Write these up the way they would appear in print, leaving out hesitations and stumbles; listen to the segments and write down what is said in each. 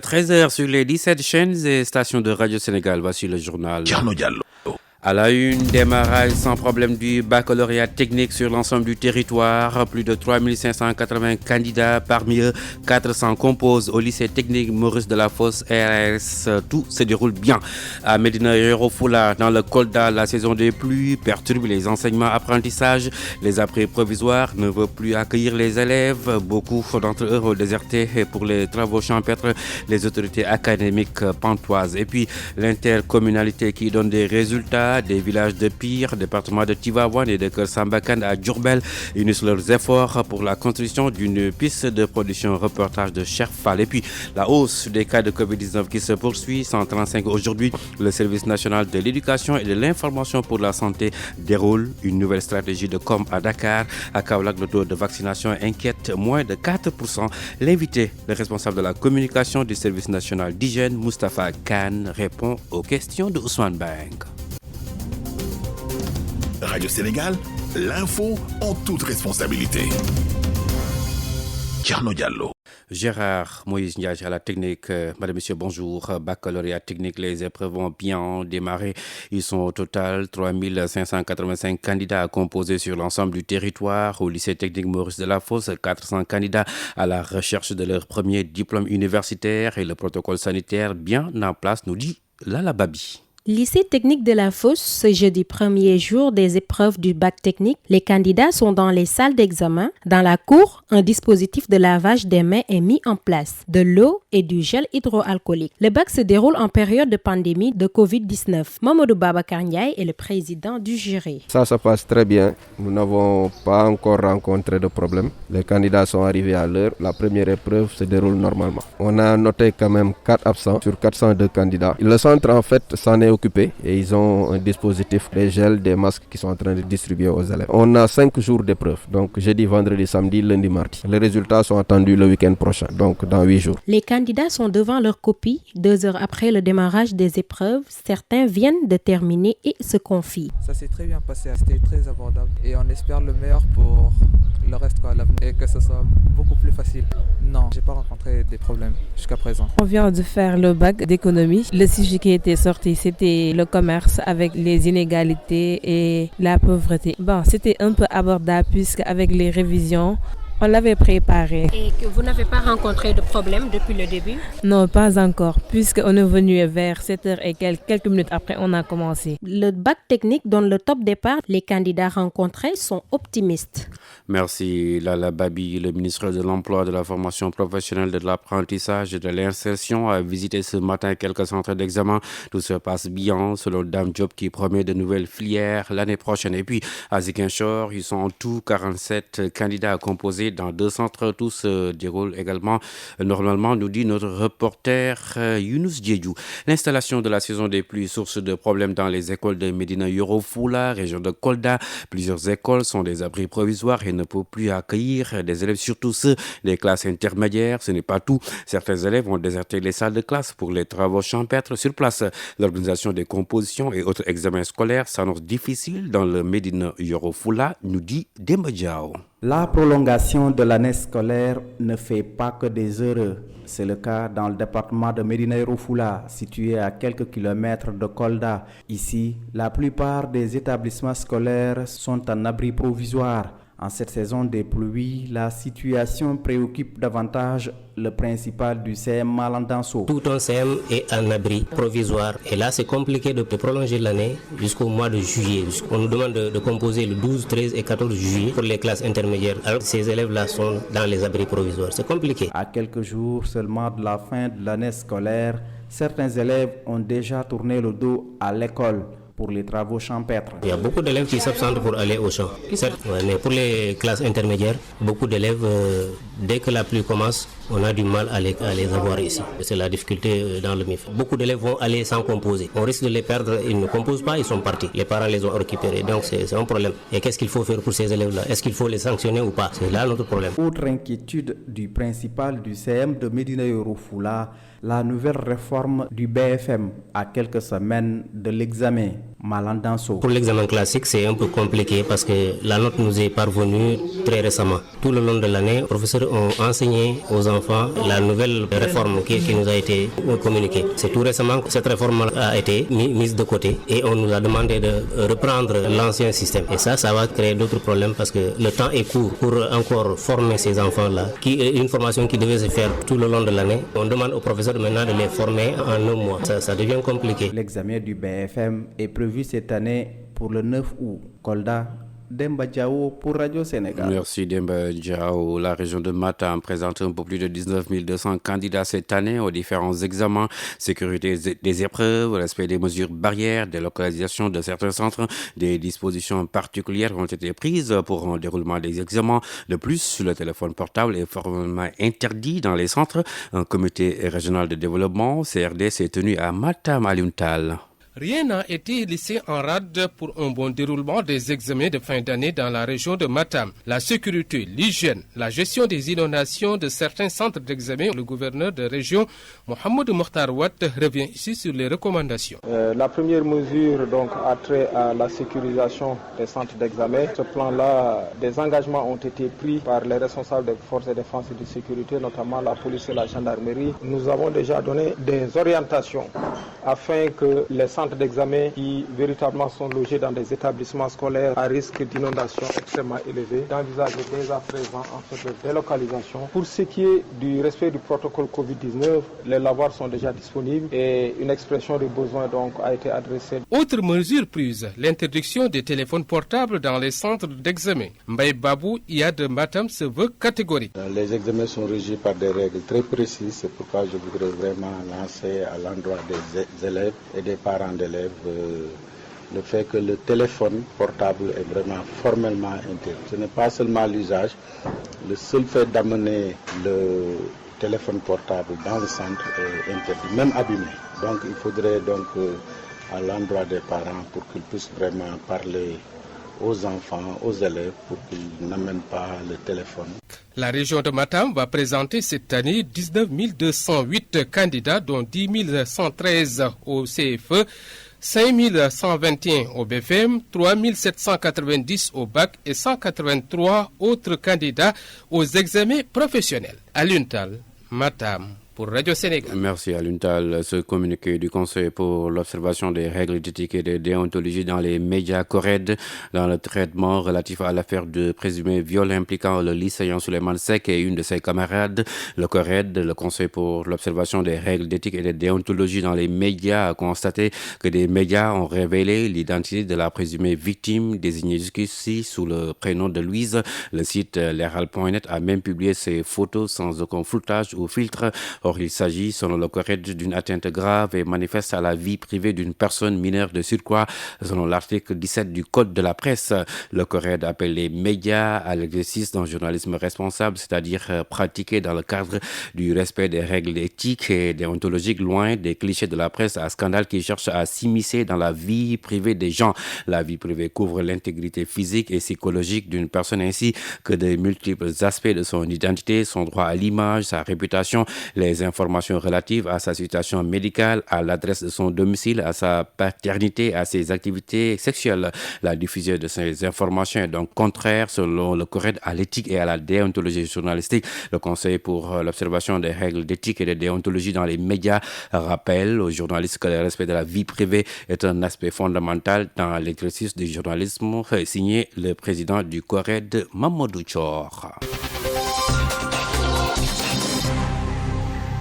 13h sur les 17 chaînes et stations de Radio Sénégal. Voici le journal. Thierno Diallo. À la une, démarrage sans problème du baccalauréat technique sur l'ensemble du territoire. Plus de 3580 candidats, parmi eux 400 composent au lycée technique Maurice Delafosse RS. Tout se déroule bien. À Médina Yoro Fula, dans le Kolda, la saison des pluies perturbe les enseignements apprentissages. Les abris provisoires ne veulent plus accueillir les élèves. Beaucoup d'entre eux ont déserté pour les travaux champêtres. Les autorités académiques pantoises. Et puis l'intercommunalité qui donne des résultats. Des villages de Pire, département de Tivaouane et de Kersambakan à Djourbel unissent leurs efforts pour la construction d'une piste de production. Reportage de Cherfal. Et puis la hausse des cas de Covid-19 qui se poursuit, 135 aujourd'hui. Le service national de l'éducation et de l'information pour la santé déroule une nouvelle stratégie de com à Dakar. À Kaolack, le taux de vaccination inquiète, moins de 4%. L'invité, le responsable de la communication du service national d'hygiène, Moustapha Khan, répond aux questions de Ousmane Bang. Radio Sénégal, l'info en toute responsabilité. Thierno Diallo. Gérard Moïse Ndiaye à la technique. Madame, Monsieur, bonjour. Baccalauréat technique, les épreuves ont bien démarré. Ils sont au total 3585 candidats à composer sur l'ensemble du territoire. Au lycée technique Maurice Delafosse, 400 candidats à la recherche de leur premier diplôme universitaire et le protocole sanitaire bien en place, nous dit Lala Babi. Lycée technique de la Fosse, ce jeudi premier jour des épreuves du bac technique, les candidats sont dans les salles d'examen. Dans la cour, un dispositif de lavage des mains est mis en place, de l'eau et du gel hydroalcoolique. Le bac se déroule en période de pandémie de Covid-19. Mamadou Babacar Ndiaye est le président du jury. Ça se passe très bien. Nous n'avons pas encore rencontré de problème. Les candidats sont arrivés à l'heure. La première épreuve se déroule normalement. On a noté quand même 4 absents sur 402 candidats. Le centre, en fait, s'en est occupés et ils ont un dispositif, des gels, des masques qui sont en train de distribuer aux élèves. On a 5 jours d'épreuve, donc jeudi, vendredi, samedi, lundi, mardi. Les résultats sont attendus le week-end prochain, donc dans 8 jours. Les candidats sont devant leur copie. 2 heures après le démarrage des épreuves, certains viennent de terminer et se confient. Ça s'est très bien passé, c'était très abordable et on espère le meilleur pour le reste, l'avenir, et que ce soit beaucoup plus facile. Non, j'ai pas rencontré des problèmes jusqu'à présent. On vient de faire le bac d'économie. Le sujet qui était sorti, c'était le commerce avec les inégalités et la pauvreté. Bon, c'était un peu abordable puisque avec les révisions, on l'avait préparé. Et que vous n'avez pas rencontré de problème depuis le début? Non, pas encore, puisqu'on est venu vers 7h et quelques minutes après, on a commencé. Le bac technique donne le top départ. Les candidats rencontrés sont optimistes. Merci Lala Babi. Le ministre de l'Emploi, de la formation professionnelle, de l'apprentissage et de l'insertion a visité ce matin quelques centres d'examen. Tout se passe bien selon Dame Diop qui promet de nouvelles filières l'année prochaine. Et puis à Ziguinchor, ils sont en tout 47 candidats à composer dans 2 centres. Tout se déroule également normalement, nous dit notre reporter Younous Djedjou. L'installation de la saison des pluies, source de problèmes dans les écoles de Médina Yoro Fula, région de Kolda. Plusieurs écoles sont des abris provisoires et ne peuvent plus accueillir des élèves, surtout ceux des classes intermédiaires. Ce n'est pas tout. Certains élèves ont déserté les salles de classe pour les travaux champêtres sur place. L'organisation des compositions et autres examens scolaires s'annonce difficile dans le Médina Yoro Fula, nous dit Demba Diao. La prolongation de l'année scolaire ne fait pas que des heureux. C'est le cas dans le département de Médina Yoro Fula, situé à quelques kilomètres de Kolda. Ici, la plupart des établissements scolaires sont en abri provisoire. En cette saison des pluies, la situation préoccupe davantage le principal du CM Malandanso. Tout un CM est en abri provisoire. Et là, c'est compliqué de prolonger l'année jusqu'au mois de juillet. On nous demande de composer le 12, 13 et 14 juillet pour les classes intermédiaires. Alors que ces élèves-là sont dans les abris provisoires. C'est compliqué. À quelques jours seulement de la fin de l'année scolaire, certains élèves ont déjà tourné le dos à l'école pour les travaux champêtres. Il y a beaucoup d'élèves qui s'absentent pour aller au champ. Certes, mais pour les classes intermédiaires, beaucoup d'élèves, dès que la pluie commence, on a du mal à les avoir ici. C'est la difficulté dans le MIF. Beaucoup d'élèves vont aller sans composer. On risque de les perdre, ils ne composent pas, ils sont partis. Les parents les ont récupérés, donc c'est un problème. Et qu'est-ce qu'il faut faire pour ces élèves-là? Est-ce qu'il faut les sanctionner ou pas? C'est là notre problème. Autre inquiétude du principal du CM de Médina Yoro Fula, la nouvelle réforme du BFM à quelques semaines de l'examen. Malandanso. Pour l'examen classique, c'est un peu compliqué parce que la note nous est parvenue très récemment. Tout le long de l'année, les professeurs ont enseigné aux enfants la nouvelle réforme qui nous a été communiquée. C'est tout récemment que cette réforme a été mise de côté et on nous a demandé de reprendre l'ancien système. Et ça va créer d'autres problèmes parce que le temps est court pour encore former ces enfants-là, qui est une formation qui devait se faire tout le long de l'année. On demande aux professeurs maintenant de les former en un mois. Ça devient compliqué. L'examen du BFM est prévu cette année pour le 9 août. Kolda, Demba Diao pour Radio Sénégal. Merci Demba Diao. La région de Matam présente un peu plus de 19 200 candidats cette année aux différents examens, sécurité des épreuves, respect des mesures barrières, délocalisation de certains centres. Des dispositions particulières ont été prises pour un déroulement des examens. De plus, le téléphone portable est formellement interdit dans les centres. Un comité régional de développement, CRD, s'est tenu à Matam à Luntal. Rien n'a été laissé en rade pour un bon déroulement des examens de fin d'année dans la région de Matam. La sécurité, l'hygiène, la gestion des inondations de certains centres d'examen. Le gouverneur de région, Mohamed Mokhtar Ouad, revient ici sur les recommandations. La première mesure donc, a trait à la sécurisation des centres d'examen. Ce plan-là, des engagements ont été pris par les responsables des forces de défense et de sécurité, notamment la police et la gendarmerie. Nous avons déjà donné des orientations afin que les centres d'examen qui véritablement sont logés dans des établissements scolaires à risque d'inondation extrêmement élevé, d'envisager dès à présent en fait de délocalisation. Pour ce qui est du respect du protocole Covid-19, les lavoirs sont déjà disponibles et une expression de besoin donc a été adressée. Autre mesure prise, l'interdiction des téléphones portables dans les centres d'examen. Mbaye Babou, IA de Matam, se veut catégorique. Les examens sont régis par des règles très précises, c'est pourquoi je voudrais vraiment lancer à l'endroit des élèves et des parents d'élèves le fait que le téléphone portable est vraiment formellement interdit. Ce n'est pas seulement l'usage, le seul fait d'amener le téléphone portable dans le centre est interdit, même abîmé. Donc il faudrait donc à l'endroit des parents pour qu'ils puissent vraiment parler aux enfants, aux élèves pour qu'ils n'amènent pas le téléphone. La région de Matam va présenter cette année 19 208 candidats, dont 10 113 au CFE, 5 121 au BFM, 3 790 au bac et 183 autres candidats aux examens professionnels. À Luntal, Matam. Pour Radio Sénégal. Merci à Luntal. Ce communiqué du Conseil pour l'observation des règles d'éthique et de déontologie dans les médias CORED dans le traitement relatif à l'affaire de présumé viol impliquant le lycéen Souleymane Seck et une de ses camarades. Le CORED, le Conseil pour l'observation des règles d'éthique et de déontologie dans les médias, a constaté que des médias ont révélé l'identité de la présumée victime désignée jusqu'ici sous le prénom de Louise. Le site l'Herald.net a même publié ses photos sans aucun floutage ou filtre. Or, il s'agit, selon le CORED, d'une atteinte grave et manifeste à la vie privée d'une personne mineure de surcroît, selon l'article 17 du Code de la presse. Le CORED appelle les médias à l'exercice d'un journalisme responsable, c'est-à-dire pratiqué dans le cadre du respect des règles éthiques et déontologiques, loin des clichés de la presse à scandale qui cherchent à s'immiscer dans la vie privée des gens. La vie privée couvre l'intégrité physique et psychologique d'une personne ainsi que de multiples aspects de son identité, son droit à l'image, sa réputation, les informations relatives à sa situation médicale, à l'adresse de son domicile, à sa paternité, à ses activités sexuelles. La diffusion de ces informations est donc contraire, selon le CORED, à l'éthique et à la déontologie journalistique. Le Conseil pour l'observation des règles d'éthique et de déontologie dans les médias rappelle aux journalistes que le respect de la vie privée est un aspect fondamental dans l'exercice du journalisme, signé le président du CORED, Mamadou Thior.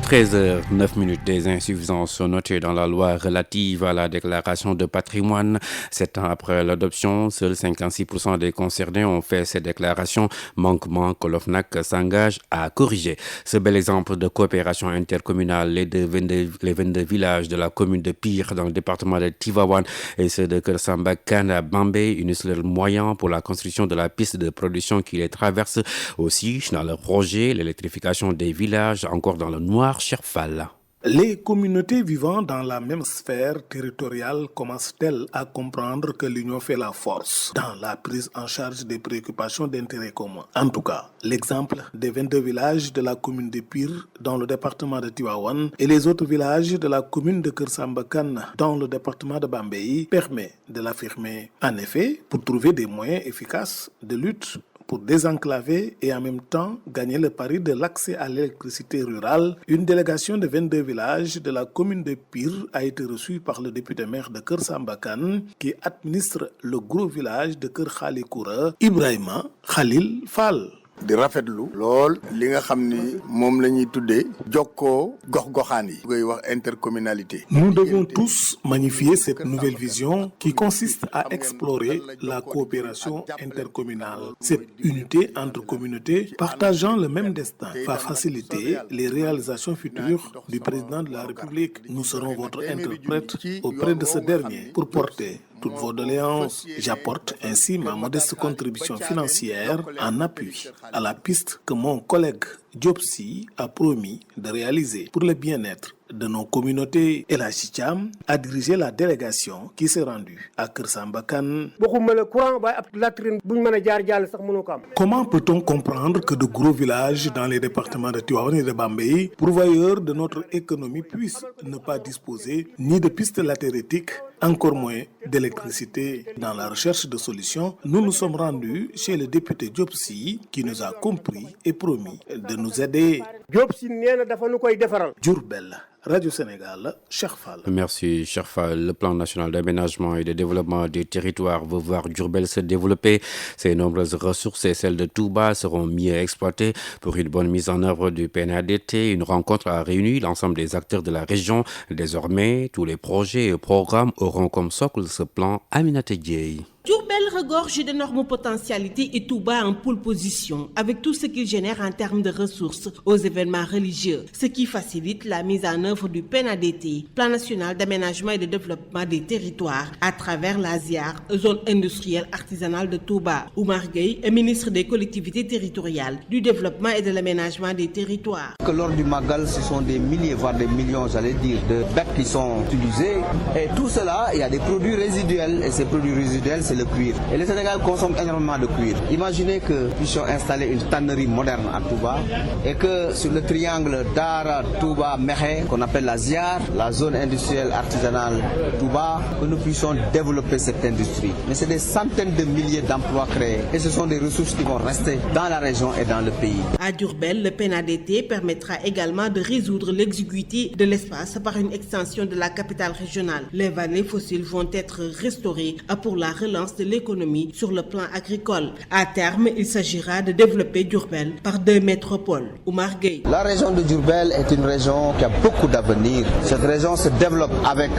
13h09, des insuffisances notées dans la loi relative à la déclaration de patrimoine. 7 ans après l'adoption, seuls 56% des concernés ont fait ces déclarations, manquement que l'OFNAC s'engage à corriger. Ce bel exemple de coopération intercommunale, les 22 villages de la commune de Pire dans le département de Tivaouane et ceux de Kersamba Kanda Bambé unissent leurs moyens pour la construction de la piste de production qui les traverse. Aussi, dans le projet, l'électrification des villages encore dans le noir. Cherfal. Les communautés vivant dans la même sphère territoriale commencent-elles à comprendre que l'union fait la force dans la prise en charge des préoccupations d'intérêt commun? En tout cas, l'exemple des 22 villages de la commune de Pire dans le département de Tivaouane et les autres villages de la commune de Keur Samba Kane dans le département de Bambey permet de l'affirmer. En effet, pour trouver des moyens efficaces de lutte pour désenclaver et en même temps gagner le pari de l'accès à l'électricité rurale, une délégation de 22 villages de la commune de Pire a été reçue par le député maire de Keur Samba Kane qui administre le gros village de Keur Khali Koura, Ibrahima Khalil Fall. di rafetlu lool li nga xamni mom lañuy tuddé jokkoo gox-goxaan yi ngay wax intercommunalité. Nous devons tous magnifier cette nouvelle vision qui consiste à explorer la coopération intercommunale. Cette unité entre communautés partageant le même destin va faciliter les réalisations futures du président de la République. Nous serons votre interprète auprès de ce dernier pour porter toutes vos doléances. J'apporte ainsi ma modeste contribution financière en appui à la piste que mon collègue Diopsi a promis de réaliser pour le bien-être de nos communautés. El Hadji Thiam a dirigé la délégation qui s'est rendue à Keur Samba Kane. Comment peut-on comprendre que de gros villages dans les départements de Tivaouane et de Bambey, pourvoyeurs de notre économie, puissent ne pas disposer ni de pistes latéritiques, encore moins d'électricité? Dans la recherche de solutions, nous nous sommes rendus chez le député Diopsi qui nous a compris et promis de nous aider. Diourbel, Radio Sénégal, Cheikh Fall. Merci Cheikh Fall. Le plan national d'aménagement et de développement du territoire veut voir Diourbel se développer. Ses nombreuses ressources et celles de Touba seront mieux exploitées pour une bonne mise en œuvre du PNADT. Une rencontre a réuni l'ensemble des acteurs de la région. Désormais, tous les projets et programmes auront comme socle ce plan. Aminata Dieye. Diourbel regorge d'énormes potentialités et Touba en pole position avec tout ce qu'il génère en termes de ressources aux événements religieux, ce qui facilite la mise en œuvre du PNADT, Plan national d'aménagement et de développement des territoires, à travers la ZIAR, zone industrielle artisanale de Touba. Oumar Gueye est ministre des collectivités territoriales, du développement et de l'aménagement des territoires. Que lors du Magal, ce sont des milliers, voire des millions, j'allais dire, de bêtes qui sont utilisées. Et tout cela, il y a des produits résiduels. Et ces produits résiduels, c'est le cuir. Et le Sénégal consomme énormément de cuir. Imaginez que nous puissions installer une tannerie moderne à Touba et que sur le triangle Dara, Touba, Mekhe, qu'on appelle la ZIAR, la zone industrielle artisanale Touba, que nous puissions développer cette industrie. Mais c'est des centaines de milliers d'emplois créés et ce sont des ressources qui vont rester dans la région et dans le pays. À Diourbel, le PNADT permettra également de résoudre l'exiguïté de l'espace par une extension de la capitale régionale. Les vallées fossiles vont être restaurées pour la relance de l'économie sur le plan agricole. À terme, il s'agira de développer Diourbel par deux métropoles. Oumar Gueye. La région de Diourbel est une région qui a beaucoup d'avenir. Cette région se développe avec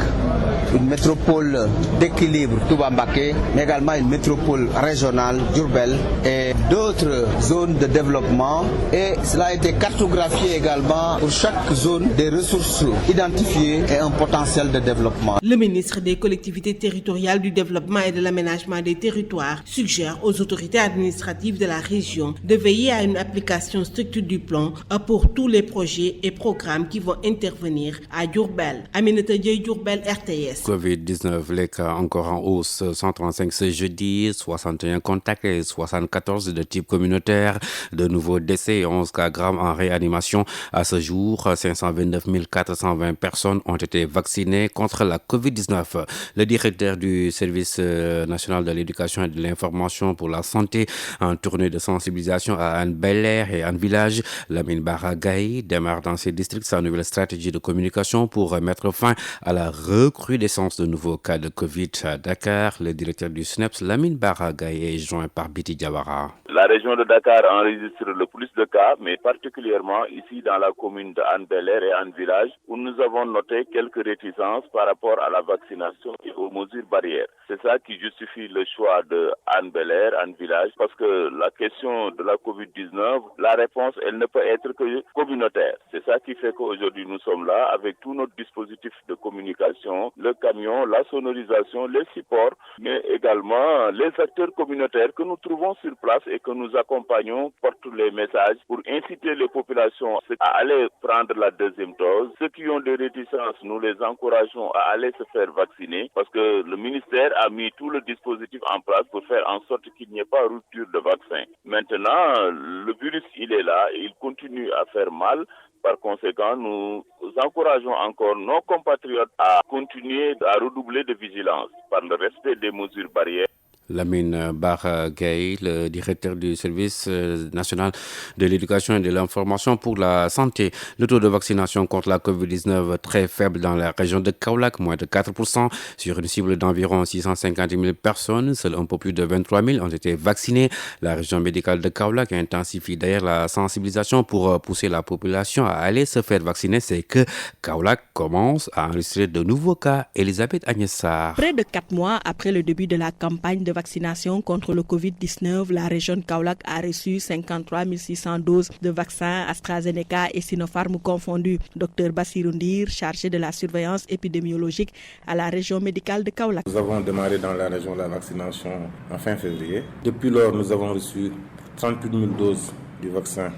une métropole d'équilibre, Touba Mbaké, mais également une métropole régionale, Diourbel, et d'autres zones de développement. Et cela a été cartographié également pour chaque zone des ressources identifiées et un potentiel de développement. Le ministre des collectivités territoriales, du développement et de l'aménagement des territoires suggère aux autorités administratives de la région de veiller à une application stricte du plan pour tous les projets et programmes qui vont intervenir à Diourbel. Aminata Dieye, Diourbel, RTS. Covid-19, les cas encore en hausse, 135 ce jeudi, 61 contacts et 74 de type communautaire. De nouveaux décès et 11 cas graves en réanimation. À ce jour, 529 420 personnes ont été vaccinées contre la Covid-19. Le directeur du service national de l'éducation et de l'information pour la santé en tournée de sensibilisation à Hann Bel-Air et Hann Village, Lamine Bara Gaye démarre dans ces districts sa nouvelle stratégie de communication pour mettre fin à la recrudescence de nouveaux cas de Covid à Dakar. Le directeur du SNEPS, Lamine Bara Gaye, est joint par Biti Diawara. La région de Dakar enregistre le plus de cas, mais particulièrement ici dans la commune de Hann Bel-Air et Hann Village, où nous avons noté quelques réticences par rapport à la vaccination et aux mesures barrières. C'est ça qui justifie le choix de Hann Bel-Air, Hann Village, parce que la question de la Covid-19, la réponse, elle ne peut être que communautaire. C'est ça qui fait qu'aujourd'hui nous sommes là avec tout notre dispositif de communication, le camion, la sonorisation, les supports, mais également les acteurs communautaires que nous trouvons sur place et que nous accompagnons portent les messages pour inciter les populations à aller prendre la deuxième dose. Ceux qui ont des réticences, nous les encourageons à aller se faire vacciner parce que le ministère a mis tout le dispositif en place pour faire en sorte qu'il n'y ait pas rupture de vaccin. Maintenant, le virus, il est là et il continue à faire mal. Par conséquent, nous encourageons encore nos compatriotes à continuer à redoubler de vigilance par le respect des mesures barrières. Lamine Bargay, le directeur du service national de l'éducation et de l'information pour la santé. Le taux de vaccination contre la COVID-19 très faible dans la région de Kaolack, moins de 4%, sur une cible d'environ 650 000 personnes. Seuls un peu plus de 23 000 ont été vaccinés. La région médicale de Kaolack intensifie d'ailleurs la sensibilisation pour pousser la population à aller se faire vacciner. C'est que Kaolack commence à enregistrer de nouveaux cas. Elisabeth Agnessar. Près de 4 mois après le début de la campagne de vaccination contre le Covid-19, la région de Kaolack a reçu 53 600 doses de vaccins AstraZeneca et Sinopharm confondus. Dr Bassirou Ndir, chargé de la surveillance épidémiologique à la région médicale de Kaolack. Nous avons démarré dans la région la vaccination en fin février. Depuis lors, nous avons reçu 38 000 doses du vaccin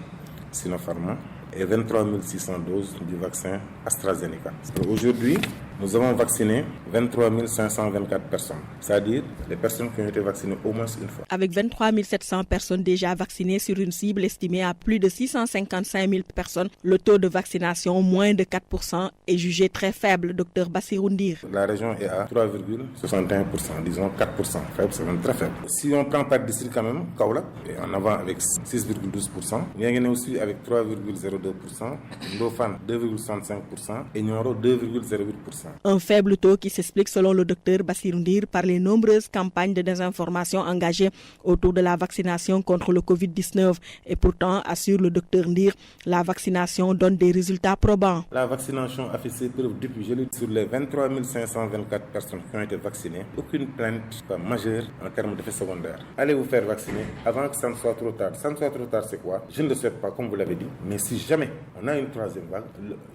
Sinopharm et 23 600 doses du vaccin AstraZeneca. Aujourd'hui, nous avons vacciné 23 524 personnes, c'est-à-dire les personnes qui ont été vaccinées au moins une fois. Avec 23 700 personnes déjà vaccinées sur une cible estimée à plus de 655 000 personnes, le taux de vaccination, moins de 4%, est jugé très faible, Dr Bassirou Ndir. La région est à 3,61%, disons 4%, faible, c'est même très faible. Si on prend par district quand même, Kaolack est en avant avec 6,12%, Niangéné aussi avec 3,02%, Ndofane 2,65% et Nioro 2,08%. Un faible taux qui s'explique selon le docteur Bassirou Ndir par les nombreuses campagnes de désinformation engagées autour de la vaccination contre le Covid-19. Et pourtant, assure le docteur Ndir, la vaccination donne des résultats probants. La vaccination a fait ses preuves depuis jeudi. Sur les 23 524 personnes qui ont été vaccinées, aucune plainte majeure en termes d'effets secondaires. Allez vous faire vacciner avant que ça ne soit trop tard. Ça ne soit trop tard, c'est quoi? Je ne le souhaite pas, comme vous l'avez dit. Mais si jamais on a une troisième vague,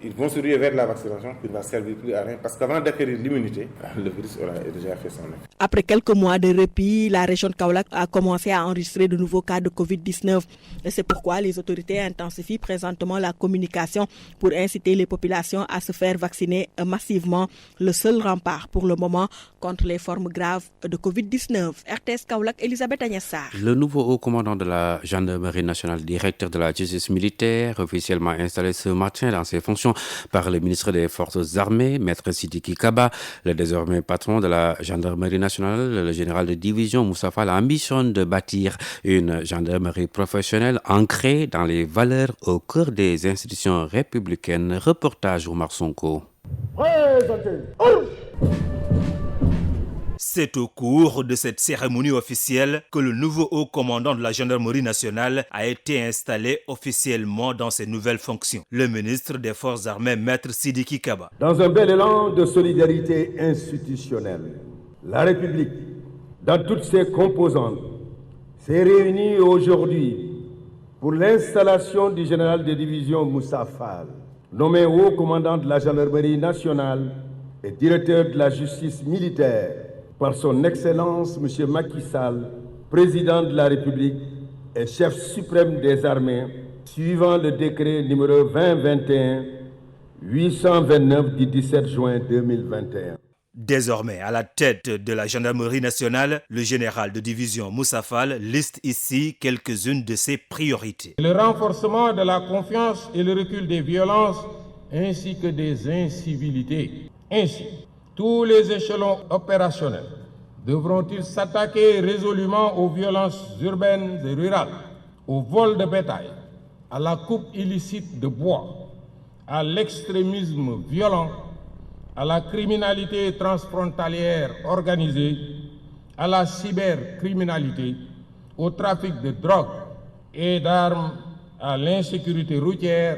ils vont se ruer vers la vaccination qui ne va servir plus à rien. Parce qu'avant d'acquérir l'immunité, le virus aura déjà fait son effet. Après quelques mois de répit, la région de Kaolack a commencé à enregistrer de nouveaux cas de Covid-19. Et c'est pourquoi les autorités intensifient présentement la communication pour inciter les populations à se faire vacciner massivement. Le seul rempart pour le moment contre les formes graves de Covid-19. RTS Kaolack, Elisabeth Agnessar. Le nouveau haut commandant de la gendarmerie nationale, directeur de la justice militaire, officiellement installé ce matin dans ses fonctions par le ministre des Forces armées, Maître Sidiki Kaba, le désormais patron de la gendarmerie nationale, le général de division Moussa Fall, ambitionne de bâtir une gendarmerie professionnelle ancrée dans les valeurs au cœur des institutions républicaines. Reportage Oumar Sonko. C'est au cours de cette cérémonie officielle que le nouveau haut commandant de la gendarmerie nationale a été installé officiellement dans ses nouvelles fonctions. Le ministre des Forces armées, Maître Sidiki Kaba. Dans un bel élan de solidarité institutionnelle, la République, dans toutes ses composantes, s'est réunie aujourd'hui pour l'installation du général de division Moussa Fall, nommé haut commandant de la gendarmerie nationale et directeur de la justice militaire, par son Excellence M. Macky Sall, président de la République et chef suprême des armées, suivant le décret numéro 2021-829 du 17 juin 2021. Désormais, à la tête de la gendarmerie nationale, le général de division Moussa Fall liste ici quelques-unes de ses priorités. Le renforcement de la confiance et le recul des violences ainsi que des incivilités. Ainsi, tous les échelons opérationnels devront-ils s'attaquer résolument aux violences urbaines et rurales, au vol de bétail, à la coupe illicite de bois, à l'extrémisme violent, à la criminalité transfrontalière organisée, à la cybercriminalité, au trafic de drogue et d'armes, à l'insécurité routière,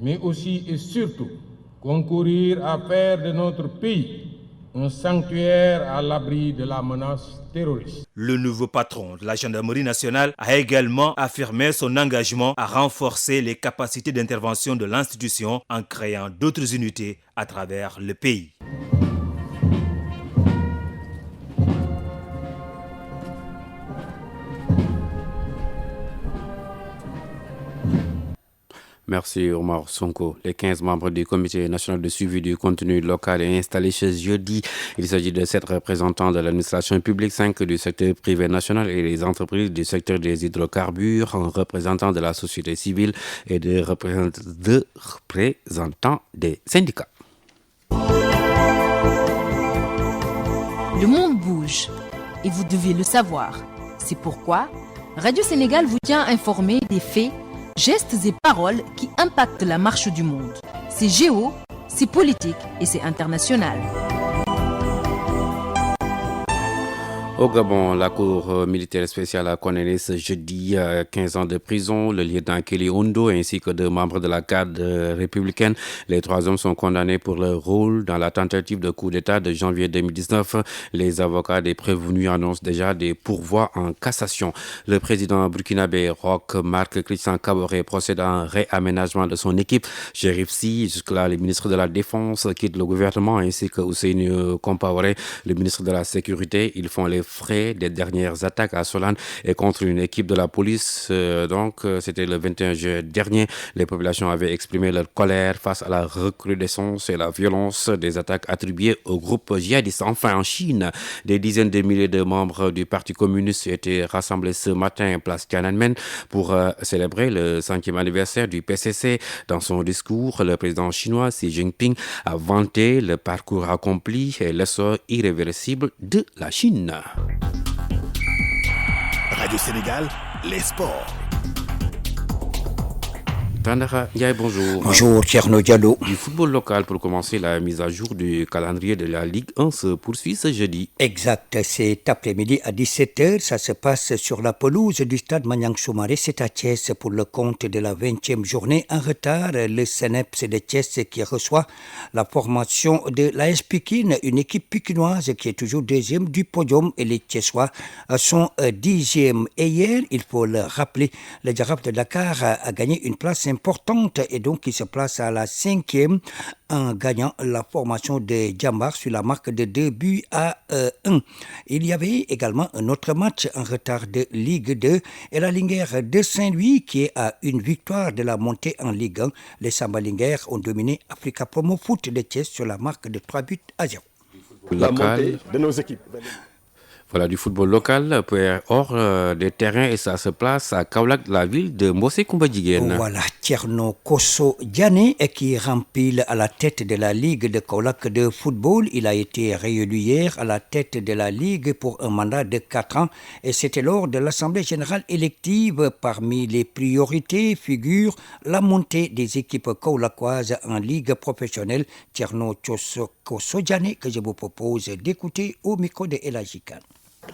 mais aussi et surtout concourir à faire de notre pays un sanctuaire à l'abri de la menace terroriste. Le nouveau patron de la gendarmerie nationale a également affirmé son engagement à renforcer les capacités d'intervention de l'institution en créant d'autres unités à travers le pays. Merci Omar Sonko. Les 15 membres du comité national de suivi du contenu local est installé ce jeudi. Il s'agit de 7 représentants de l'administration publique, 5 du secteur privé national et les entreprises du secteur des hydrocarbures, un représentant de la société civile et deux représentants des syndicats. Le monde bouge et vous devez le savoir. C'est pourquoi Radio Sénégal vous tient informé des faits, gestes et paroles qui impactent la marche du monde. C'est géo, c'est politique et c'est international. Au Gabon, la Cour militaire spéciale a condamné ce jeudi 15 ans de prison le lieutenant Kelly Ondo ainsi que 2 membres de la garde républicaine. Les 3 hommes sont condamnés pour leur rôle dans la tentative de coup d'État de janvier 2019. Les avocats des prévenus annoncent déjà des pourvois en cassation. Le président burkinabé Roch Marc Christian Kaboré procède à un réaménagement de son équipe. Chérif Sy, jusque-là le ministre de la Défense, quitte le gouvernement ainsi que Ousseynou Compaoré, le ministre de la Sécurité. Ils font les frais des dernières attaques à Solane et contre une équipe de la police. C'était le 21 juillet dernier. Les populations avaient exprimé leur colère face à la recrudescence et la violence des attaques attribuées au groupe djihadiste. Enfin, en Chine, des dizaines de milliers de membres du Parti communiste étaient rassemblés ce matin place Tiananmen pour célébrer le 5e anniversaire du PCC. Dans son discours, le président chinois Xi Jinping a vanté le parcours accompli et l'essor irréversible de la Chine. Radio Sénégal, les sports. Tandara Ndiaye, bonjour. Bonjour, Tierno Diallo. Du football local pour commencer, la mise à jour du calendrier de la Ligue 1 se poursuit ce jeudi. Exact, cet après-midi à 17h, ça se passe sur la pelouse du stade Maniang Soumaré, c'est à Thiès pour le compte de la 20e journée. En retard, le CNEPS de Thiès qui reçoit la formation de l'AS Pikine, une équipe pikinoise qui est toujours deuxième du podium et les Thiessois sont 10e. Et hier, il faut le rappeler, le Giraffe de Dakar a gagné une place importante et donc il se place à la 5e en gagnant la formation de Djambar sur la marque de 2-1. Il y avait également un autre match en retard de Ligue 2 et la Linguère de Saint-Louis qui est à une victoire de la montée en Ligue 1. Les Samba Linguère ont dominé Africa Promo Foot de Thiès sur la marque de 3-0. La montée de nos équipes. Voilà, du football local, hors des terrains, et ça se place à Kaolack, la ville de Mbossé Koumba-Djiguène. Voilà, Tierno Kosso Diané qui rempile à la tête de la Ligue de Kaolack de football. Il a été réélu hier à la tête de la Ligue pour un mandat de 4 ans et c'était lors de l'Assemblée générale élective. Parmi les priorités figure la montée des équipes kaolackoises en Ligue professionnelle. Tierno Kosso Diané que je vous propose d'écouter au micro de El Hadji Kane.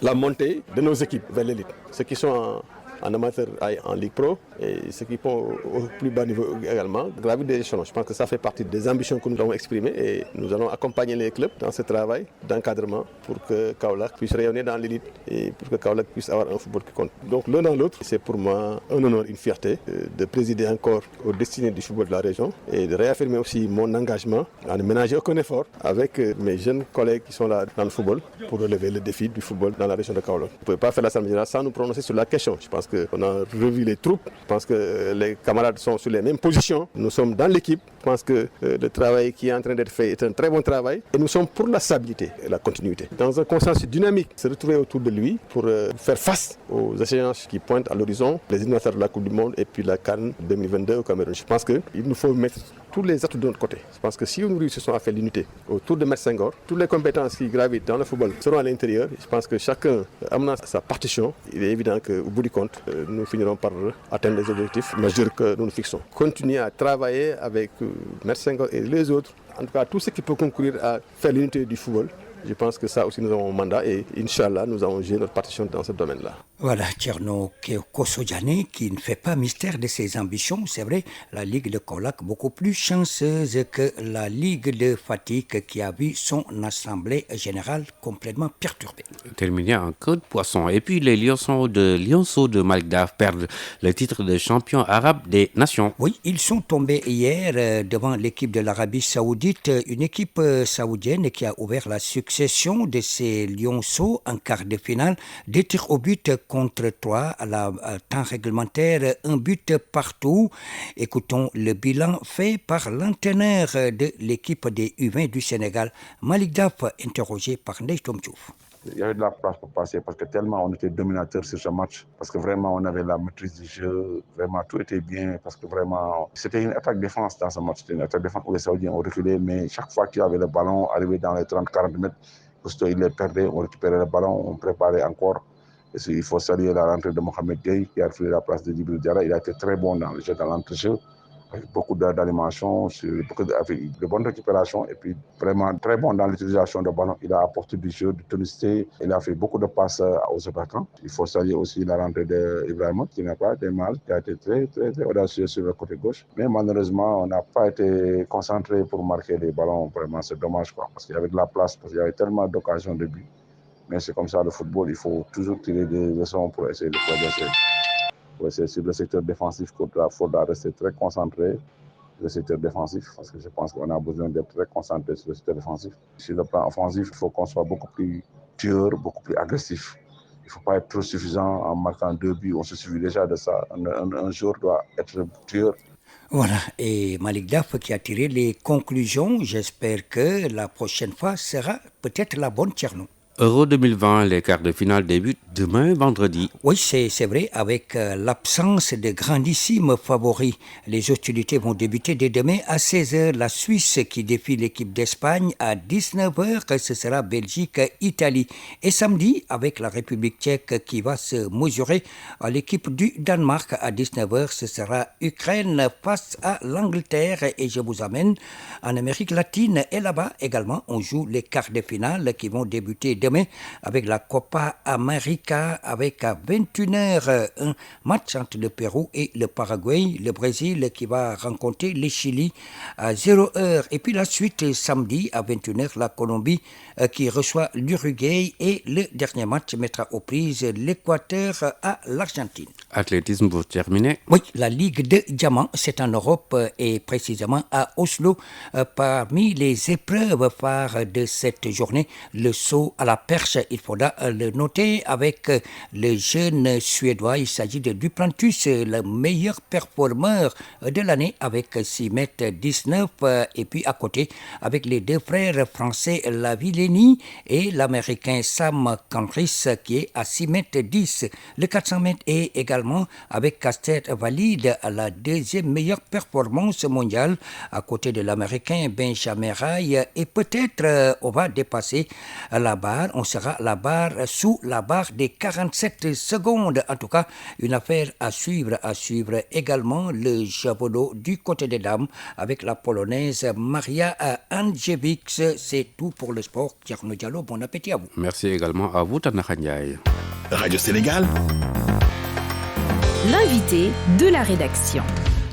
La montée de nos équipes vers l'élite. Ceux qui sont en amateur en Ligue Pro et ceux qui sont au plus bas niveau également, gravir des échelons. Je pense que ça fait partie des ambitions que nous avons exprimées et nous allons accompagner les clubs dans ce travail d'encadrement pour que Kaolack puisse rayonner dans l'élite et pour que Kaolack puisse avoir un football qui compte. Donc l'un dans l'autre, c'est pour moi un honneur, une fierté de présider encore aux destinées du football de la région et de réaffirmer aussi mon engagement à ne ménager aucun effort avec mes jeunes collègues qui sont là dans le football pour relever le défi du football dans la région de Kaolack. Vous ne pouvez pas faire l'Assemblée générale sans nous prononcer sur la question. Je pense qu'on a revu les troupes. Je pense que les camarades sont sur les mêmes positions. Nous sommes dans l'équipe. Je pense que le travail qui est en train d'être fait est un très bon travail. Et nous sommes pour la stabilité et la continuité. Dans un consensus dynamique, se retrouver autour de lui pour faire face aux échéances qui pointent à l'horizon, les éliminatoires de la Coupe du Monde et puis la CAN 2022 au Cameroun. Je pense qu'il nous faut mettre tous les atouts de notre côté. Je pense que si nous réussissons à faire l'unité autour de Maître Senghor, toutes les compétences qui gravitent dans le football seront à l'intérieur. Je pense que chacun amenant sa partition, il est évident qu'au bout du compte, nous finirons par atteindre les objectifs majeurs que nous nous fixons. Continuer à travailler avec Maître Senghor et les autres, en tout cas tout ce qui peut concourir à faire l'unité du football. Je pense que ça aussi nous avons un mandat et Inch'Allah nous avons joué notre partition dans ce domaine-là. Voilà, Tierno Kosso Diané qui ne fait pas mystère de ses ambitions. C'est vrai, la Ligue de Kaolack beaucoup plus chanceuse que la Ligue de Fatick qui a vu son assemblée générale complètement perturbée. Terminé en queue de poisson. Et puis les Lionceaux de Malick Daaf perdent le titre de champion arabe des nations. Oui, ils sont tombés hier devant l'équipe de l'Arabie Saoudite, une équipe saoudienne qui a ouvert la succession succession de ces lionceaux en quart de finale, 2 tirs au but contre 3 à la temps réglementaire, 1 but partout. Écoutons le bilan fait par l'entraîneur de l'équipe des U20 du Sénégal, Malik Daf, interrogé par Ndeye Tom Diouf. Il y avait de la place pour passer parce que tellement on était dominateur sur ce match, parce que vraiment on avait la maîtrise du jeu, vraiment tout était bien, parce que vraiment c'était une attaque défense dans ce match, c'était une attaque défense où les Saoudiens ont reculé, mais chaque fois qu'il y avait le ballon, arrivé dans les 30-40 mètres, Cousteau il les perdait, on récupérait le ballon, on préparait encore. Et il faut saluer la rentrée de Mohamed Gueye qui a pris la place de Djibril Diarra, il a été très bon dans le jeu, dans l'entrejeu, avec beaucoup d'animation, avec de bonnes récupérations et puis vraiment très bon dans l'utilisation de ballon. Il a apporté du jeu, de tonicité, il a fait beaucoup de passes aux attaquants. Il faut saluer aussi la rentrée d'Ibrahima qui n'a pas été mal, qui a été très audacieux sur le côté gauche. Mais malheureusement, on n'a pas été concentré pour marquer les ballons. Vraiment, c'est dommage parce qu'il y avait de la place, parce qu'il y avait tellement d'occasions de but. Mais c'est comme ça le football, il faut toujours tirer des leçons pour essayer de progresser. C'est sur le secteur défensif qu'il faudra rester très concentré, le secteur défensif, parce que je pense qu'on a besoin d'être très concentré sur le secteur défensif. Sur le plan offensif, il faut qu'on soit beaucoup plus tueur, beaucoup plus agressif. Il ne faut pas être trop suffisant en marquant 2 buts, on se suffit déjà de ça. Un joueur doit être tueur. Voilà, et Malik Daf qui a tiré les conclusions. J'espère que la prochaine fois sera peut-être la bonne, Tcherno. Euro 2020, les quarts de finale débutent demain vendredi. Oui, c'est vrai, avec l'absence de grandissimes favoris. Les hostilités vont débuter dès demain à 16h. La Suisse qui défie l'équipe d'Espagne à 19h, ce sera Belgique-Italie. Et samedi, avec la République tchèque qui va se mesurer à l'équipe du Danemark à 19h, ce sera Ukraine face à l'Angleterre. Et je vous amène en Amérique latine. Et là-bas également, on joue les quarts de finale qui vont débuter demain avec la Copa América, avec à 21h un match entre le Pérou et le Paraguay, le Brésil qui va rencontrer le Chili à 0h. Et puis la suite, samedi à 21h, la Colombie qui reçoit l'Uruguay et le dernier match mettra aux prises l'Équateur à l'Argentine. Athlétisme pour terminer. Oui, la Ligue de Diamant, c'est en Europe et précisément à Oslo. Parmi les épreuves phares de cette journée, le saut à la perche, il faudra le noter avec le jeune Suédois. Il s'agit de Duplantis, le meilleur performeur de l'année avec 6,19 m. Et puis à côté, avec les 2 frères français Lavillenie et l'américain Sam Canris qui est à 6,10 m. Le 400 m est également avec Caster Valide à la 2e meilleure performance mondiale à côté de l'américain Benjamin Rai. Et peut-être on va dépasser la barre. On sera sous la barre des 47 secondes. En tout cas, une affaire à suivre également le javelot du côté des dames avec la polonaise Maria Andrzejewicz. C'est tout pour le sport. Tierno Diallo, bon appétit à vous. Merci également à vous, Tanaka Ndiaye. Radio Sénégal. L'invité de la rédaction.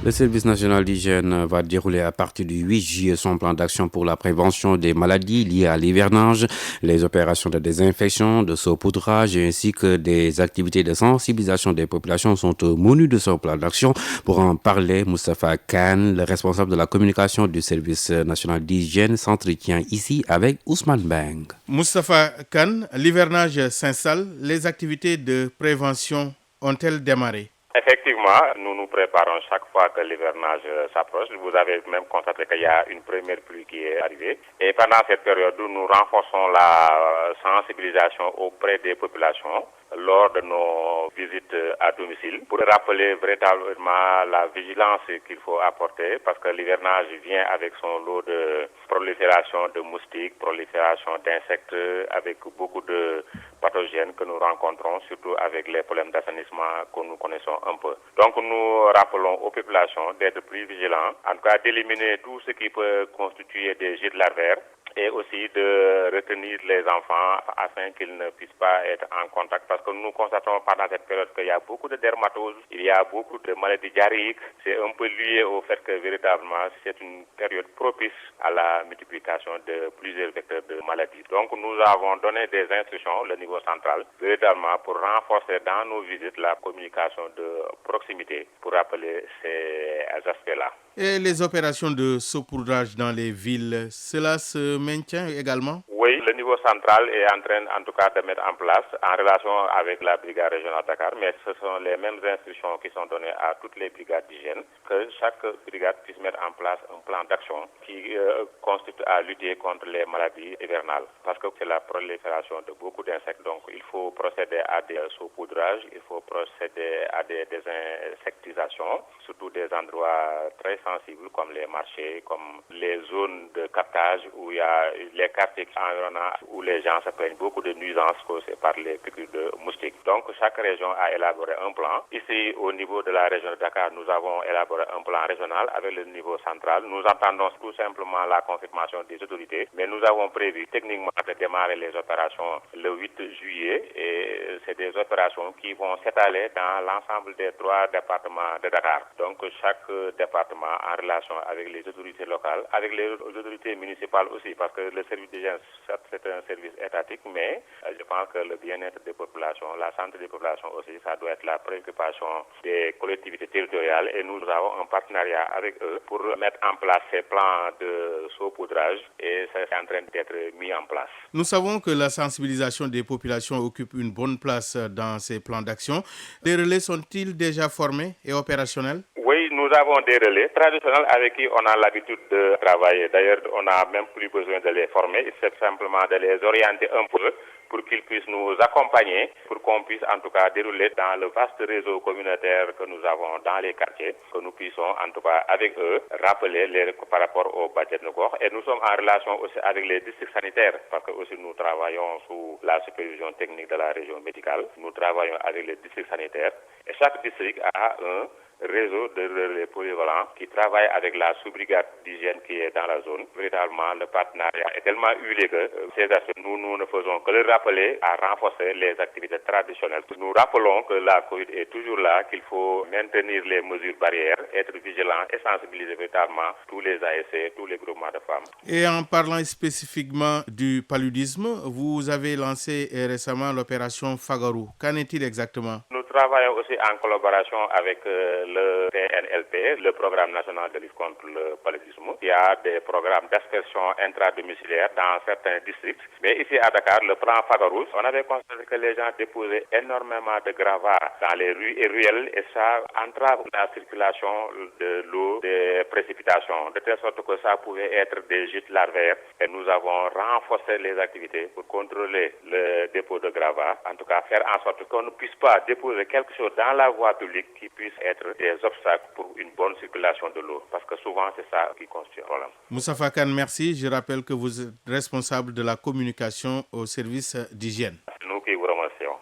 Le service national d'hygiène va dérouler à partir du 8 juillet son plan d'action pour la prévention des maladies liées à l'hivernage, les opérations de désinfection, de saupoudrage ainsi que des activités de sensibilisation des populations sont au menu de son plan d'action. Pour en parler, Moustapha Kane, le responsable de la communication du service national d'hygiène, s'entretient ici avec Ousmane Beng. Moustapha Kane, l'hivernage s'installe, les activités de prévention ont-elles démarré? Effectivement, nous nous préparons chaque fois que l'hivernage s'approche. Vous avez même constaté qu'il y a une première pluie qui est arrivée. Et pendant cette période, nous renforçons la sensibilisation auprès des populations lors de nos visites à domicile pour rappeler véritablement la vigilance qu'il faut apporter parce que l'hivernage vient avec son lot de prolifération de moustiques, prolifération d'insectes, avec beaucoup de pathogènes que nous rencontrons, surtout avec les problèmes d'assainissement que nous connaissons un peu. Donc nous rappelons aux populations d'être plus vigilants, en tout cas d'éliminer tout ce qui peut constituer des gîtes larvaires et aussi de retenir les enfants afin qu'ils ne puissent pas être en contact. Parce que nous constatons pendant cette période qu'il y a beaucoup de dermatoses, il y a beaucoup de maladies diarrhéiques. C'est un peu lié au fait que véritablement c'est une période propice à la multiplication de plusieurs vecteurs de maladies. Donc nous avons donné des instructions au niveau central, véritablement pour renforcer dans nos visites la communication de proximité pour rappeler ces aspects-là. Et les opérations de saupoudrage dans les villes, cela se maintient également? Oui, le niveau central est en train, en tout cas, de mettre en place en relation avec la brigade régionale Dakar, mais ce sont les mêmes instructions qui sont données à toutes les brigades d'hygiène, que chaque brigade puisse mettre en place un plan d'action qui consiste à lutter contre les maladies hivernales, parce que c'est la prolifération de beaucoup d'insectes, donc il faut procéder à des saupoudrages, il faut procéder à des désinsectisations, surtout des endroits très sensibles comme les marchés, comme les zones de captage où il y a les quartiers environnants où les gens se plaignent beaucoup de nuisances causées par les piqûres de moustiques. Donc chaque région a élaboré un plan. Ici, au niveau de la région de Dakar, nous avons élaboré un plan régional avec le niveau central. Nous attendons tout simplement la confirmation des autorités, mais nous avons prévu techniquement de démarrer les opérations le 8 juillet et c'est des opérations qui vont s'étaler dans l'ensemble des 3 départements de Dakar. Donc chaque département en relation avec les autorités locales, avec les autorités municipales aussi, parce que le service d'hygiène, c'est un service étatique, mais je pense que le bien-être des populations, la santé des populations aussi, ça doit être la préoccupation des collectivités territoriales et nous avons un partenariat avec eux pour mettre en place ces plans de saupoudrage et c'est en train d'être mis en place. Nous savons que la sensibilisation des populations occupe une bonne place dans ces plans d'action. Les relais sont-ils déjà formés et opérationnels? Oui, nous avons des relais traditionnels avec qui on a l'habitude de travailler. D'ailleurs, on n'a même plus besoin de les former, il suffit simplement de les orienter un peu pour qu'ils puissent nous accompagner, pour qu'on puisse en tout cas dérouler dans le vaste réseau communautaire que nous avons dans les quartiers, que nous puissions en tout cas avec eux rappeler par rapport au budget de corps. Et nous sommes en relation aussi avec les districts sanitaires, parce que aussi nous travaillons sous la supervision technique de la région médicale. Nous travaillons avec les districts sanitaires et chaque district a un réseau de relais polyvalents qui travaille avec la sous-brigade d'hygiène qui est dans la zone. Véritablement, le partenariat est tellement huilé que ces aspects, nous ne faisons que le rappeler à renforcer les activités traditionnelles. Nous rappelons que la COVID est toujours là, qu'il faut maintenir les mesures barrières, être vigilant et sensibiliser véritablement tous les ASC, tous les groupements de femmes. Et en parlant spécifiquement du paludisme, vous avez lancé récemment l'opération Fagaru. Qu'en est-il exactement? Nous travaillons aussi en collaboration avec le PNLP, le Programme national de lutte contre le paludisme. Il y a des programmes d'aspersion intradomiciliaire dans certains districts. Mais ici à Dakar, le plan Fagaru, on avait constaté que les gens déposaient énormément de gravats dans les rues et ruelles et ça entrave la circulation de l'eau, des précipitations, de telle sorte que ça pouvait être des gîtes larvaires. Et nous avons renforcé les activités pour contrôler le dépôt de gravats, en tout cas faire en sorte qu'on ne puisse pas déposer quelque chose dans la voie publique qui puisse être des obstacles pour une bonne circulation de l'eau, parce que souvent c'est ça qui constitue le problème. Moustapha Kane, merci. Je rappelle que vous êtes responsable de la communication au service d'hygiène. C'est nous qui vous remercions.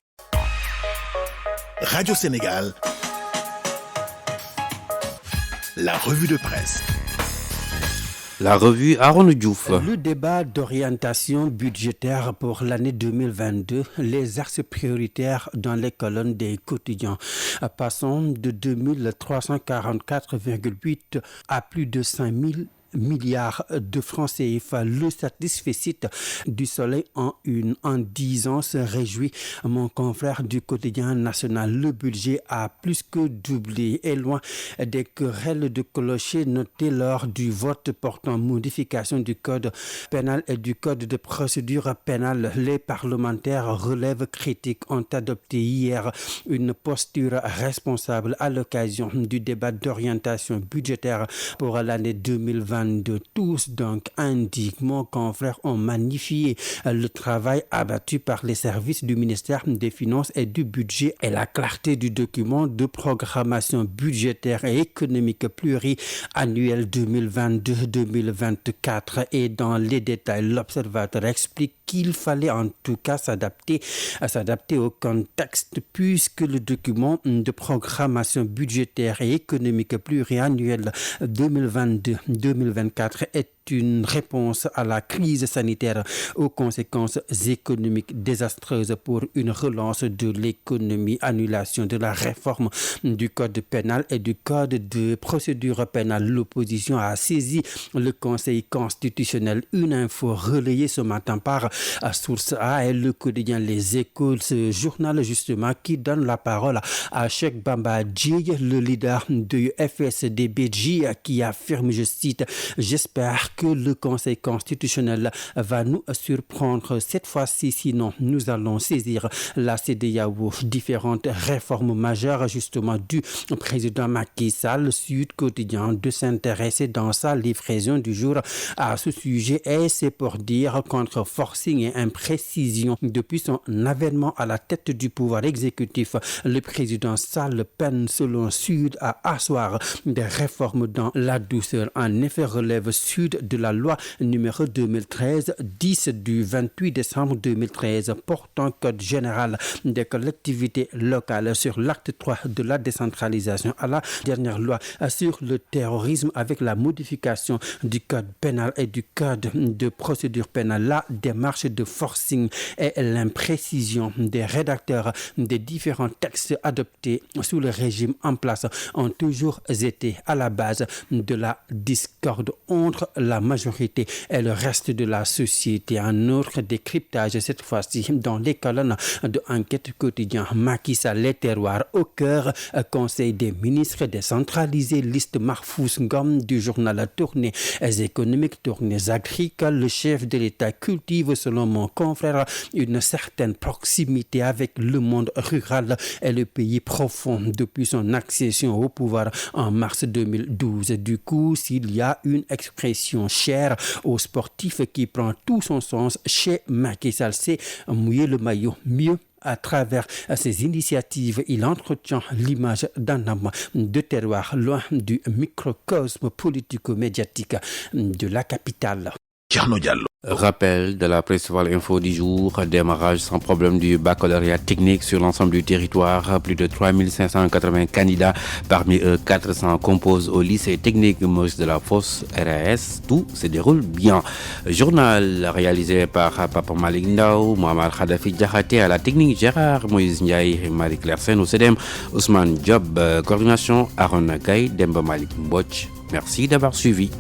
Radio Sénégal, la revue de presse. La revue Aaron Diouf. Le débat d'orientation budgétaire pour l'année 2022, les axes prioritaires dans les colonnes des quotidiens, passant de 2344,8 à plus de 5000 milliards de francs CFA. Le satisfecit du Soleil en 10 ans se réjouit mon confrère du quotidien national. Le budget a plus que doublé et loin des querelles de clochers notées lors du vote portant modification du code pénal et du code de procédure pénale. Les parlementaires relèvent critiques ont adopté hier une posture responsable à l'occasion du débat d'orientation budgétaire pour l'année 2022. Tous donc, indique mon confrère, ont magnifié le travail abattu par les services du ministère des Finances et du Budget et la clarté du document de programmation budgétaire et économique pluriannuel 2022-2024. Et dans les détails, l'observateur explique qu'il fallait en tout cas s'adapter au contexte puisque le document de programmation budgétaire et économique pluriannuel 2022-2024 est une réponse à la crise sanitaire aux conséquences économiques désastreuses pour une relance de l'économie, annulation de la réforme du code pénal et du code de procédure pénale. L'opposition a saisi le Conseil constitutionnel. Une info relayée ce matin par Source A et le quotidien Les Échos, ce journal justement qui donne la parole à Cheikh Bamba Dièye, le leader de FSD/BJ, qui affirme, je cite, « J'espère que le Conseil constitutionnel va nous surprendre cette fois-ci. Sinon, nous allons saisir la CEDEAO. Différentes réformes majeures, justement, du président Macky Sall. Sud Quotidien de s'intéresser dans sa livraison du jour à ce sujet. Et c'est pour dire contre forcing et imprécision. Depuis son avènement à la tête du pouvoir exécutif, le président Sall peine, selon Sud, à asseoir des réformes dans la douceur. En effet, relève Sud de la loi numéro 2013-10 du 28 décembre 2013 portant code général des collectivités locales sur l'acte 3 de la décentralisation à la dernière loi sur le terrorisme avec la modification du code pénal et du code de procédure pénale. La démarche de forcing et l'imprécision des rédacteurs des différents textes adoptés sous le régime en place ont toujours été à la base de la discorde entre la majorité et le reste de la société. Un autre décryptage, cette fois-ci dans les colonnes de Enquête Quotidien. Macky Sall, les terroirs au cœur, Conseil des ministres décentralisé, liste Mahfouz Ngom du journal Tournées économiques, Tournées agricoles. Le chef de l'État cultive, selon mon confrère, une certaine proximité avec le monde rural et le pays profond depuis son accession au pouvoir en mars 2012. Du coup, s'il y a une expression chère aux sportifs qui prend tout son sens chez Macky Sall, c'est mouiller le maillot mieux. À travers ces initiatives, il entretient l'image d'un homme de terroir loin du microcosme politico-médiatique de la capitale. Rappel de la principale info du jour, démarrage sans problème du baccalauréat technique sur l'ensemble du territoire. Plus de 3580 candidats, parmi eux 400 composent au lycée technique Maurice Delafosse, RAS. Tout se déroule bien. Journal réalisé par Papa Malick Ndao, Mohamed Khadafi Diakhaté à la technique, Gérard Moïse Ndiaye, Marie-Claire Sène au CEDEM, Ousmane Diop, coordination Aaron Gaye, Demba Malik Mbodj. Merci d'avoir suivi.